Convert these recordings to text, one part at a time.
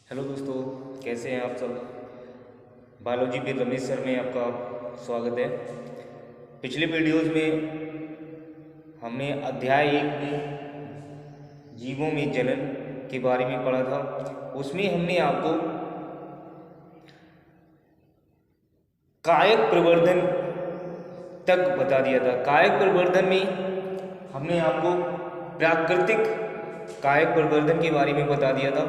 Hello दोस्तों, कैसे हैं आप सब। बायोलॉजी पे रमेश सर में आपका स्वागत है। पिछले वीडियोस में हमने अध्याय 1 में जीवों में जनन के बारे में पढ़ा था। उसमें हमने आपको कायक प्रवर्धन तक बता दिया था। कायक प्रवर्धन में हमने आपको प्राकृतिक कायक प्रवर्धन के बारे में बता दिया था।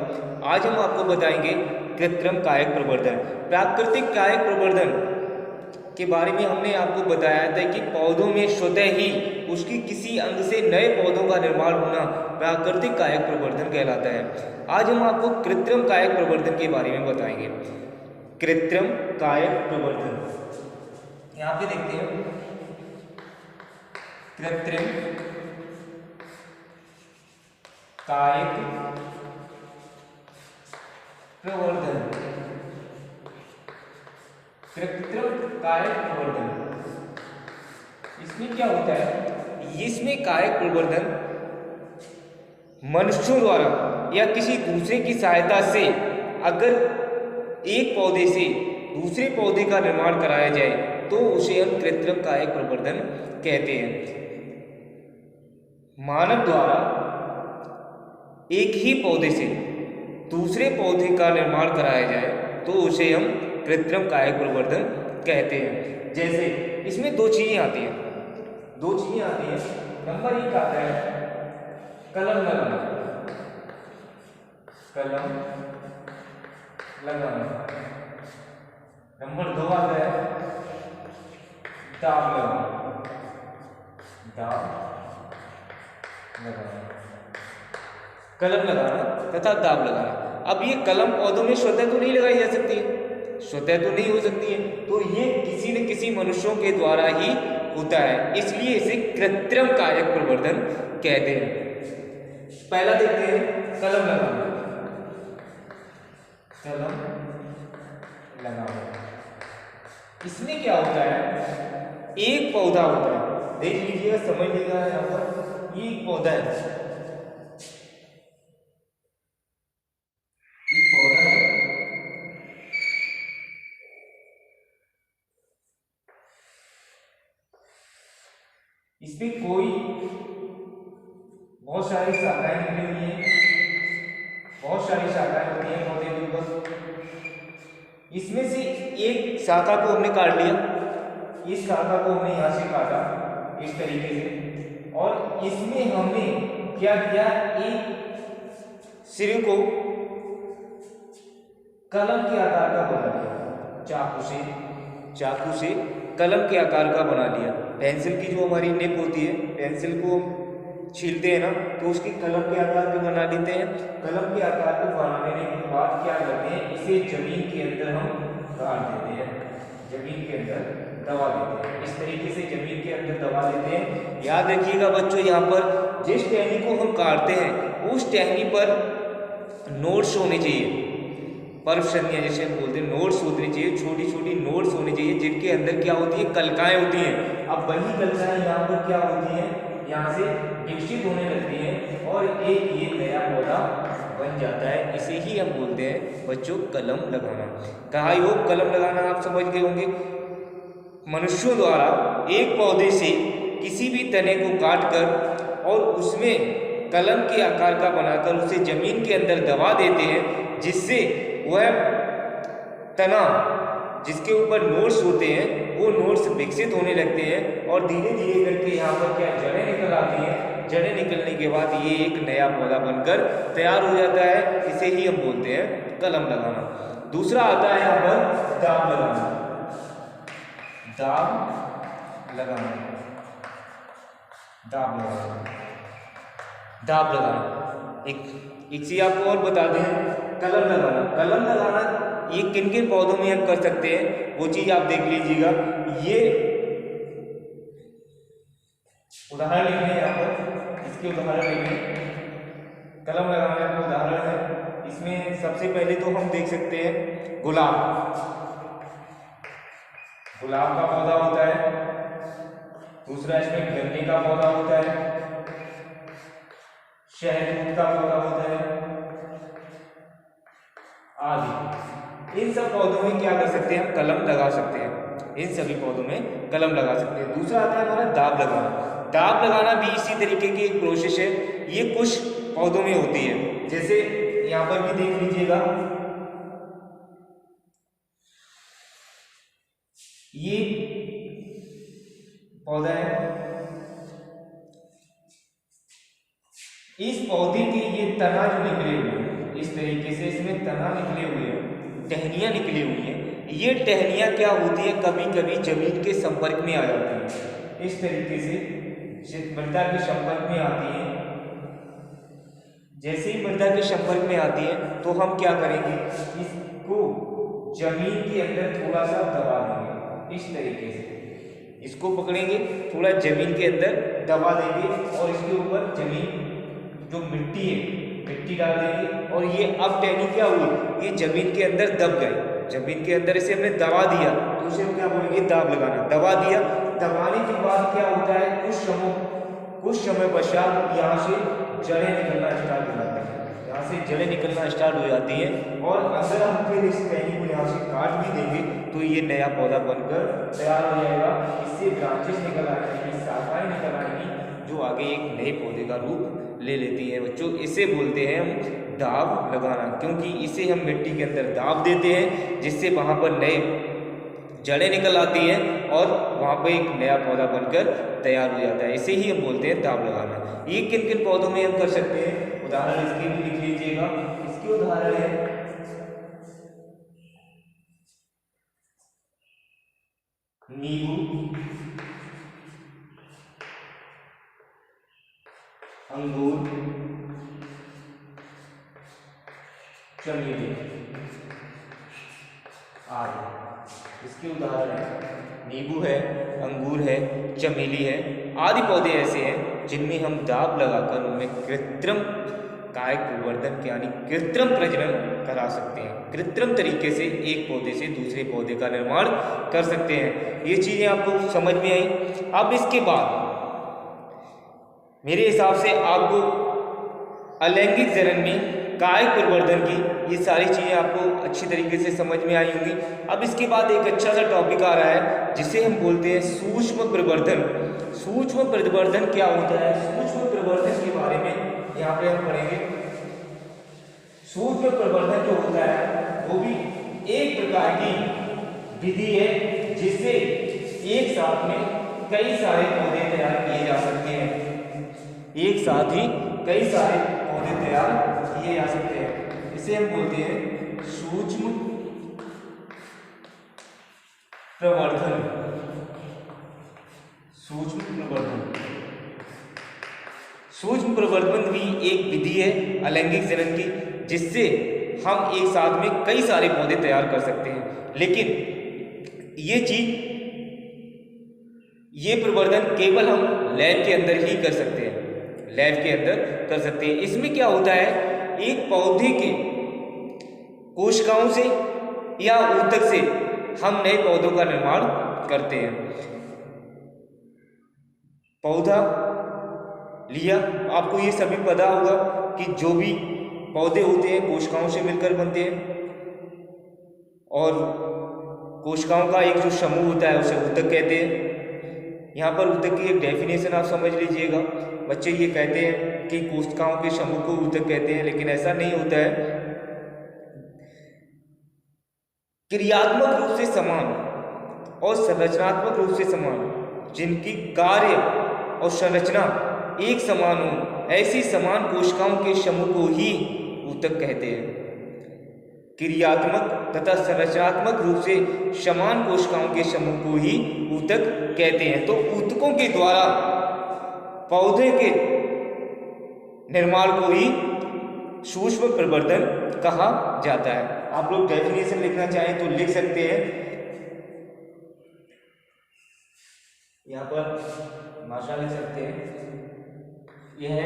आज हम आपको बताएंगे कृत्रिम कायक प्रवर्धन। प्राकृतिक कायक प्रवर्धन के बारे में हमने आपको बताया था कि पौधों में स्वतः ही उसकी किसी अंग से नए पौधों का निर्माण होना प्राकृतिक कायक प्रवर्धन कहलाता है। आज हम आपको कृत्रिम कायक प्रवर्धन के बारे में बताएंगे। कृत्रिम कायक प्रवर्धन यहाँ पे देखते हैं। कृत्रिम कायक प्रवर्धन। कृत्रिम कायक प्रवर्धन इसमें क्या होता है? इसमें कायक प्रवर्धन मनुष्यों द्वारा या किसी दूसरे की सहायता से अगर एक पौधे से दूसरे पौधे का निर्माण कराया जाए तो उसे हम कृत्रिम कायक प्रवर्धन कहते हैं। मानव द्वारा एक ही पौधे से दूसरे पौधे का निर्माण कराया जाए तो उसे हम कृत्रिम कायक प्रवर्धन कहते हैं। जैसे इसमें दो चीजें आती हैं। नंबर 1 आता है कलम लगाना। नंबर 2 आता है दाब लगाना। कलम लगाना तथा दाब लगाना। अब ये कलम पौधों में स्वतः तो नहीं लगाई जा सकती है, तो ये किसी न किसी मनुष्यों के द्वारा ही होता है, इसलिए इसे कृत्रिम कायक प्रवर्धन कहते हैं। पहला देखते हैं कलम लगाना। इसमें क्या होता है? एक पौधा होता है, देख लीजिएगा, समझ लीजिएगा। यहाँ पर ये एक पौधा है, इसमें कोई बहुत सारी शाखाएं निकली हुई हैं, होती हैं पौधे के ऊपर। इसमें से एक शाखा को हमने काट लिया, इस शाखा को हमने यहां से काटा इस तरीके से, और इसमें हमने क्या किया? एक सिरे को कलम के आकार का बना लिया। चाकू से कलम के आकार का बना लिया। पेंसिल की जो हमारी निब होती है, पेंसिल को छीलते हैं ना, तो उसकी कलम के आकार के बना लेते हैं। कलम के आकार को बनाने के बाद क्या करते हैं? इसे जमीन के अंदर हम गाड़ देते हैं, जमीन के अंदर दबा देते हैं। इस तरीके से जमीन के अंदर दबा देते हैं। याद रखिएगा बच्चों, यहाँ पर जिस टहनी को हम काटते हैं उस टहनी पर नोट्स होने चाहिए। पर्वसन्धियां जैसे हम बोलते हैं, नोट्स होने चाहिए, छोटी छोटी नोट्स होनी चाहिए, जिनके अंदर क्या होती है? कलकाएं होती हैं। अब वही कलकाएं यहाँ पर क्या होती हैं? यहाँ से विकसित होने लगती हैं और एक ये नया पौधा बन जाता है। इसे ही हम बोलते हैं बच्चों कलम लगाना। कहा योग कलम लगाना आप समझ गए होंगे। मनुष्यों द्वारा एक पौधे से किसी भी तने को काटकर और उसमें कलम के आकार का बनाकर उसे जमीन के अंदर दबा देते हैं, जिससे वह तना जिसके ऊपर नोट्स होते हैं वो नोट्स विकसित होने लगते हैं और धीरे धीरे करके यहाँ पर क्या जड़ें निकल आती हैं। जड़ें निकलने के बाद ये एक नया पौधा बनकर तैयार हो जाता है। इसे ही हम बोलते हैं कलम लगाना। दूसरा आता है यहाँ पर दाब लगाना। एक चीज आपको और बता दें, कलम लगाना ये किन किन पौधों में हम कर सकते हैं वो चीज आप देख लीजिएगा। ये उदाहरण लिखे यहाँ पर, इसके उदाहरण लिखे। कलम लगाने का उदाहरण है, इसमें सबसे पहले तो हम देख सकते हैं गुलाब का पौधा होता है। दूसरा इसमें गन्ने का पौधा होता है, शहतूत का पौधा होता है, आदि, इन सब पौधों में क्या कर सकते हैं हम कलम लगा सकते हैं, इन सभी पौधों में कलम लगा सकते हैं। दूसरा आता है हमारा दाब लगाना। दाब लगाना भी इसी तरीके की एक प्रोसेस है, ये कुछ पौधों में होती है। जैसे यहाँ पर भी देख लीजिएगा, ये पौधा है, इस पौधे के ये तना जो निकले हुए हैं इस तरीके से, इसमें तना निकले हुए हैं, टहनियाँ निकली हुई हैं। ये टहनियाँ क्या होती है, कभी कभी जमीन के संपर्क में आ जाती हैं, इस तरीके से मृदा के संपर्क में आती है। जैसे ही मृदा के संपर्क में आती है तो हम क्या करेंगे, इसको जमीन के अंदर थोड़ा सा दबा देंगे, इस तरीके से इसको पकड़ेंगे, थोड़ा जमीन के अंदर दबा देंगे और इसके ऊपर जमीन जो मिट्टी है मिट्टी डाल देंगे। और ये अब टहनी क्या हुई, ये जमीन के अंदर दब गए, जमीन के अंदर इसे हमने दबा दिया तो उसे हम क्या बोलेंगे, दाब लगाना। दबा दिया, दबाने के बाद क्या होता है, कुछ समय पश्चात यहाँ से जड़ें निकलना स्टार्ट हो जाती है, यहाँ से जड़ें निकलना स्टार्ट हो जाती हैं। और अगर हम फिर इस टहनी को यहाँ से काट भी देंगे तो ये नया पौधा बनकर तैयार हो जाएगा। इससे ब्रांचेस निकल आएंगी, शाखाएं निकल आएंगी, जो आगे एक नए पौधे का रूप ले लेती है। बच्चों इसे बोलते हैं हम दाब लगाना, क्योंकि इसे हम मिट्टी के अंदर दाब देते हैं जिससे वहाँ पर नए जड़ें निकल आती हैं और वहाँ पर एक नया पौधा बनकर तैयार हो जाता है। इसे ही हम बोलते हैं दाब लगाना। ये किन किन पौधों में हम कर सकते हैं, उदाहरण इसके भी लिख लीजिएगा। इसके उदाहरण है नींबू, अंगूर, चमेली आदि। इसके उदाहरण है नींबू है, अंगूर है, चमेली है, आदि पौधे ऐसे हैं जिनमें हम दाब लगाकर उनमें कृत्रिम कायक प्रवर्धन यानी कृत्रिम प्रजनन करा सकते हैं। कृत्रिम तरीके से एक पौधे से दूसरे पौधे का निर्माण कर सकते हैं। ये चीज़ें आपको समझ में आई। अब इसके बाद मेरे हिसाब से आपको अलैंगिक जनन में कायक प्रवर्धन की ये सारी चीज़ें आपको अच्छी तरीके से समझ में आई होंगी। अब इसके बाद एक अच्छा सा टॉपिक आ रहा है जिसे हम बोलते हैं सूक्ष्म प्रवर्धन। सूक्ष्म प्रवर्धन क्या होता है, सूक्ष्म प्रवर्धन के बारे में यहाँ पे हम पढ़ेंगे। सूक्ष्म प्रवर्धन जो होता है वो भी एक प्रकार की विधि है जिससे एक साथ में कई सारे पौधे तैयार किए जा सकते हैं, एक साथ ही कई सारे पौधे तैयार किए जा सकते हैं। इसे हम बोलते हैं सूक्ष्म प्रवर्धन। सूक्ष्म प्रवर्धन, सूक्ष्म प्रवर्धन भी एक विधि है अलैंगिक जनन की जिससे हम एक साथ में कई सारे पौधे तैयार कर सकते हैं। लेकिन ये प्रवर्धन केवल हम लैब के अंदर ही कर सकते हैं, लैब के अंदर कर सकते हैं। इसमें क्या होता है, एक पौधे के कोशिकाओं से या ऊतक से हम नए पौधों का निर्माण करते हैं। पौधा लिया, आपको ये सभी पता होगा कि जो भी पौधे होते हैं कोशिकाओं से मिलकर बनते हैं और कोशिकाओं का एक जो समूह होता है उसे ऊतक कहते हैं। यहाँ पर ऊतक की एक डेफिनेशन आप समझ लीजिएगा। बच्चे ये कहते हैं कि कोशिकाओं के समूह को ऊतक कहते हैं, लेकिन ऐसा नहीं होता है। क्रियात्मक रूप से समान और संरचनात्मक रूप से समान, जिनकी कार्य और संरचना एक समान हो, ऐसी समान कोशिकाओं के समूह को ही ऊतक कहते हैं। क्रियात्मक तथा संरचनात्मक रूप से समान कोशिकाओं के समूह को ही ऊतक कहते हैं। तो ऊतकों के द्वारा पौधे के निर्माण को ही सूक्ष्म प्रवर्धन कहा जाता है। आप लोग डेफिनेशन लिखना चाहें तो लिख सकते हैं। यहाँ पर भाषा लिख सकते हैं। यह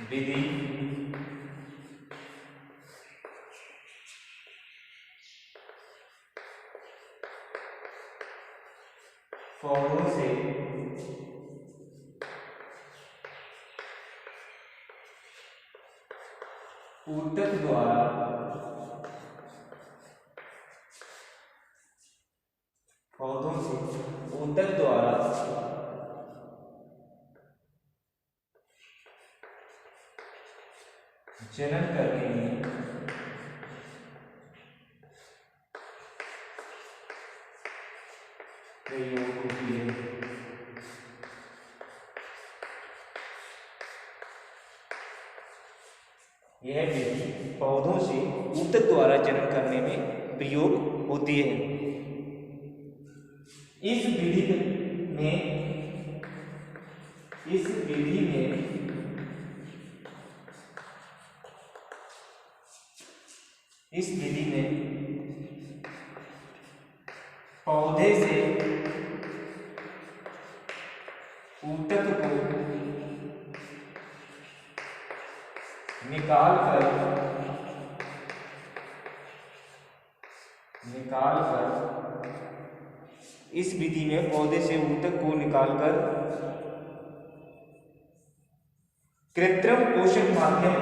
विधि पौधों से ऊतक द्वारा पौधों से ऊतक द्वारा जनन करने में प्रयोग होती है। यह विधि पौधों से ऊतक द्वारा जनन करने में प्रयोग होती है। इस विधि में पौधे से ऊतक को निकाल कर इस विधि में पौधे से ऊतक को निकालकर कृत्रिम पोषक माध्यम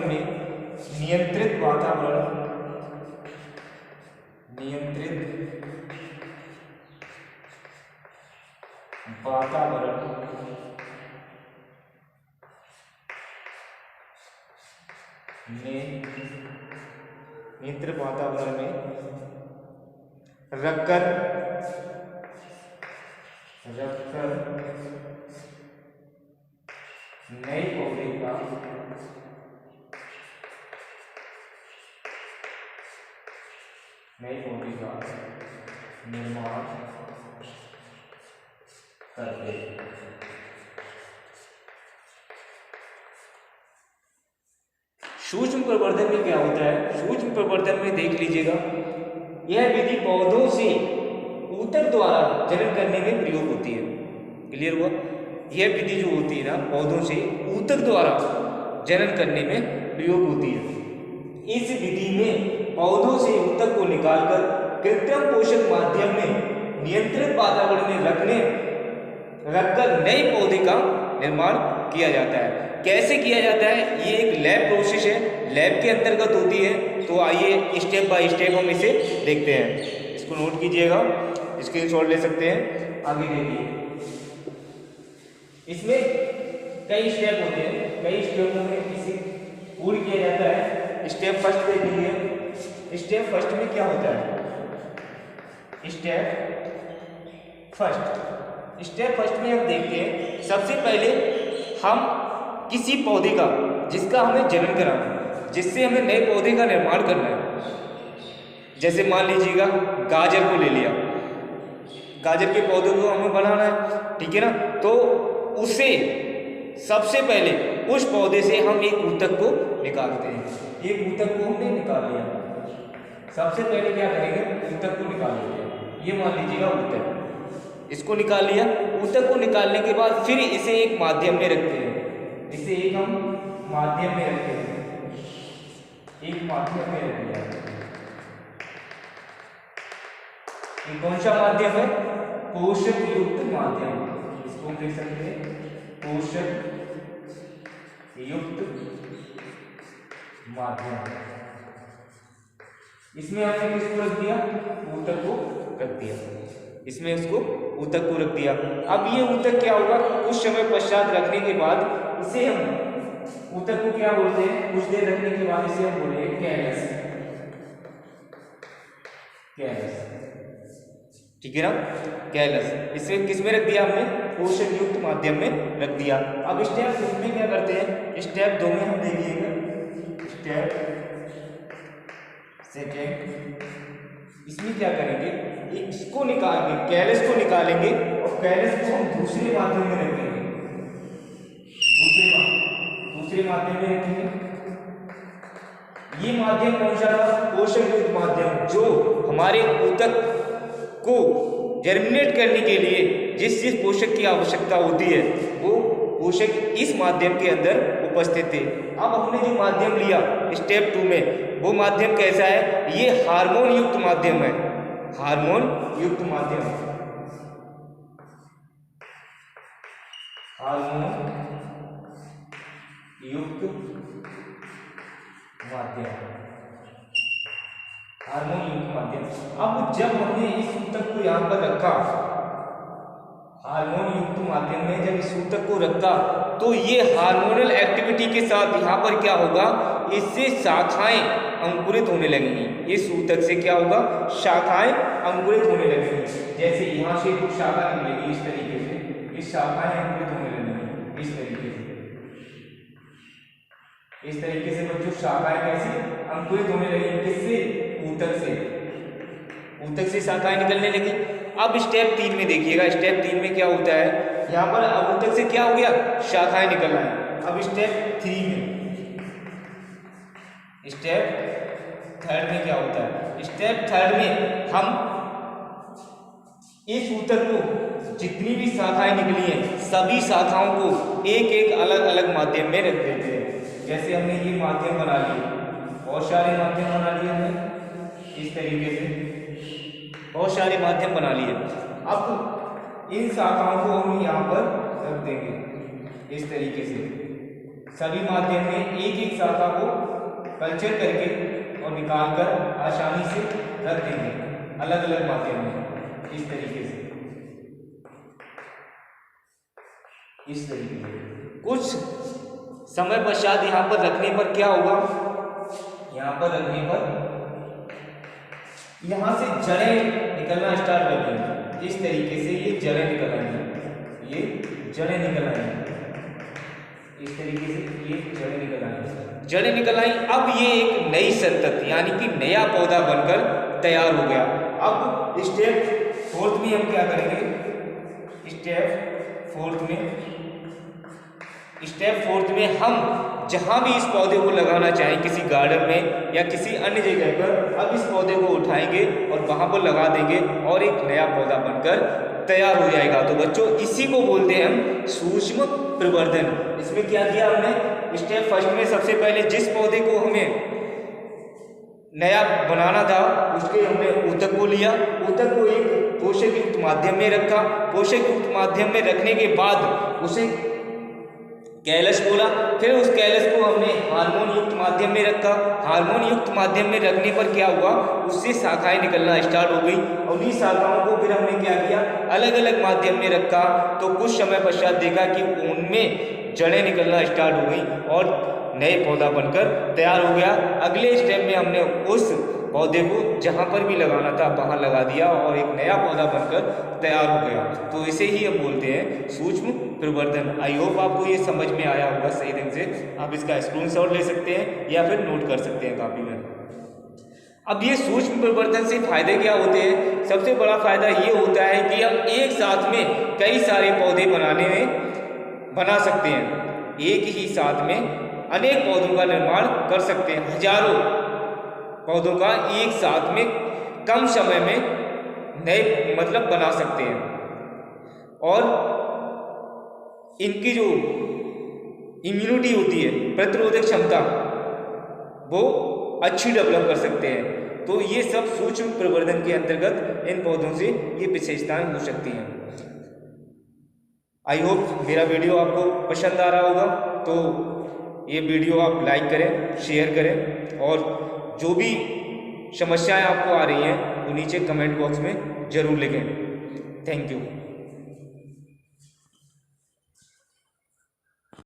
में नियंत्रित वातावरण में रखकर नए पौधे का निर्माण करते हैं। सूक्ष्म प्रवर्धन में क्या होता है? सूक्ष्म प्रवर्धन में देख लीजिएगा, यह विधि पौधों से ऊतक द्वारा जनन करने में प्रयोग होती है। क्लियर हुआ? यह विधि जो होती है ना, पौधों से ऊतक द्वारा जनन करने में प्रयोग होती है। इस विधि में पौधों से ऊतक को निकालकर कृत्रिम पोषक माध्यम में नियंत्रित वातावरण में रखकर नए पौधे का निर्माण किया जाता है। कैसे किया जाता है? ये एक लैब प्रोसेस है, लैब के अंतर्गत होती है। तो आइए स्टेप बाय स्टेप हम इसे देखते हैं। इसको नोट कीजिएगा, स्क्रीनशॉट ले सकते हैं। आगे देखिए, इसमें कई स्टेप होते हैं, कई स्टेपों में इसे पूर्ण किया जाता है। स्टेप फर्स्ट देख लीजिए। स्टेप फर्स्ट में क्या होता है? स्टेप फर्स्ट में हम देखते हैं, सबसे पहले हम किसी पौधे का जिसका हमें जनन कराना है, जिससे हमें नए पौधे का निर्माण करना है। जैसे मान लीजिएगा गाजर को ले लिया, गाजर के पौधे को हमें बनाना है, ठीक है ना। तो उसे सबसे पहले उस पौधे से हम एक ऊतक को निकालते हैं। एक ऊतक को हमने निकाल लिया, सबसे पहले क्या करेंगे? ऊतक को निकाल लेते हैं। ये मान लीजिएगा ऊतक, इसको निकाल लिया। ऊतक को निकालने के बाद फिर इसे एक माध्यम में रखते हैं। इसे एक हम माध्यम में रखते हैं, एक माध्यम में रख दिया। ये कौन सा माध्यम है? पोषक युक्त माध्यम। इसको हम देख सकते हैं, पोषक युक्त माध्यम। इसमें हमने किसको रख दिया? ऊतक को रख दिया। इसमें उसको ऊतक को रख दिया। अब ये ऊतक क्या होगा? कुछ समय पश्चात रखने के बाद इसे हम ऊतक को क्या बोलते हैं? कुछ देर रखने के बाद इसे हम बोलेंगे कैलस। ठीक है ना, कैलस। इसे किस में रख दिया हमने? पोषक युक्त माध्यम में रख दिया। अब स्टेप 2 में क्या करते हैं? स्टेप 2 में हम देखिएगा, स्टेप सेकेंड, इसमें क्या करेंगे? इसको निकालेंगे, कैलस को निकालेंगे और कैलस को हम दूसरे माध्यम में रखेंगे। दूसरे माध्यम में रखेंगे। ये माध्यम कौन सा था? पोषक युक्त माध्यम, जो हमारे ऊतक को जर्मिनेट करने के लिए जिस पोषक की आवश्यकता होती है वो पोषक इस माध्यम के अंदर उपस्थित थे। अब हमने जो माध्यम लिया स्टेप 2 में, वो माध्यम कैसा है? ये हार्मोन युक्त माध्यम है, हार्मोन युक्त माध्यम, हार्मोन युक्त माध्यम, हार्मोन युक्त माध्यम। अब जब हमने इस सूतक को यहाँ पर रखा, हार्मोन युक्त माध्यम में जब इस सूतक को रखा, तो ये हार्मोनल एक्टिविटी के साथ यहाँ पर क्या होगा? इससे शाखाएं अंकुरित होने लगेंगी। इस सूतक से क्या होगा? शाखाएं अंकुरित होने लगेंगी। जैसे यहाँ से कुछ शाखा निकलेगी इस तरीके से, इस शाखाएं अंकुरित होने लगेंगी इस तरीके से, इस तरीके से बच्चों शाखाएं कैसे अंकुरित होने लगेंगी? किससे? ऊतक से, ऊतक से शाखाएं निकलने लगी। अब स्टेप 3 में देखिएगा, स्टेप 3 में क्या होता है? यहाँ पर अब ऊतक से क्या हो गया? शाखाएं निकल आई। अब स्टेप 3 में, स्टेप 3 में क्या होता है? स्टेप 3 में हम इस ऊतक को जितनी भी शाखाएं निकली हैं, सभी शाखाओं को एक एक अलग अलग माध्यम में रख देते हैं। जैसे हमने ये माध्यम बना लिए, बहुत सारे माध्यम बना लिए हमने इस तरीके से, बहुत सारे माध्यम बना लिए। अब इन शाखाओं को हम यहाँ पर रख देंगे इस तरीके से, सभी माध्यम में एक एक शाखा को कल्चर करके और निकाल कर आसानी से रख देंगे अलग अलग माध्यम में इस तरीके से, इस तरीके से। कुछ समय पश्चात यहाँ पर रखने पर क्या होगा? यहाँ पर रखने पर यहाँ से जड़ें निकलना स्टार्ट कर देंगी इस तरीके से, ये जड़ें निकल आएंगी, ये जड़ें निकल आएंगी इस तरीके से, ये जड़ें निकल आएंगी, जड़ें निकल आई। अब ये एक नई संतति यानी कि नया पौधा बनकर तैयार हो गया। अब स्टेप 4 में हम क्या करेंगे? स्टेप 4 में हम जहां भी इस पौधे को लगाना चाहें, किसी गार्डन में या किसी अन्य जगह पर, अब इस पौधे को उठाएंगे और वहां पर लगा देंगे और एक नया पौधा बनकर तैयार हो जाएगा। तो बच्चों इसी को बोलते हैं हम सूक्ष्म प्रवर्धन। इसमें क्या किया हमने? स्टेप 1 में सबसे पहले जिस पौधे को हमें नया बनाना था उसके हमने ऊतक को लिया, ऊतक को एक पोषक युक्त माध्यम में रखा, पोषक युक्त माध्यम में रखने के बाद उसे कैलस बोला, फिर उस कैलस को हमने हार्मोन युक्त माध्यम में रखा, हार्मोन युक्त माध्यम में रखने पर क्या हुआ? उससे शाखाएं निकलना स्टार्ट हो गई और उन्हीं शाखाओं को फिर हमने क्या किया? अलग अलग माध्यम में रखा। तो कुछ समय पश्चात देखा कि उनमें जड़ें निकलना स्टार्ट हो गई और नए पौधा बनकर तैयार हो गया। अगले स्टेप में हमने उस पौधे को जहाँ पर भी लगाना था वहाँ लगा दिया और एक नया पौधा बनकर तैयार हो गया। तो इसे ही हम बोलते हैं सूक्ष्म प्रवर्धन। आई होप आपको ये समझ में आया होगा सही ढंग से। आप इसका स्क्रीनशॉट ले सकते हैं या फिर नोट कर सकते हैं कॉपी में। अब ये सूक्ष्म प्रवर्धन से फायदे क्या होते हैं? सबसे बड़ा फायदा ये होता है कि हम एक साथ में कई सारे पौधे बना सकते हैं। एक ही साथ में अनेक पौधों का निर्माण कर सकते हैं, हजारों पौधों का एक साथ में कम समय में नए बना सकते हैं। और इनकी जो इम्यूनिटी होती है, प्रतिरोधक क्षमता, वो अच्छी डेवलप कर सकते हैं। तो ये सब सूक्ष्म प्रवर्धन के अंतर्गत इन पौधों से ये विशेषताएं हो सकती हैं। आई होप मेरा वीडियो आपको पसंद आ रहा होगा। तो ये वीडियो आप लाइक करें, शेयर करें और जो भी समस्याएं आपको आ रही हैं वो नीचे कमेंट बॉक्स में ज़रूर लिखें। Thank you.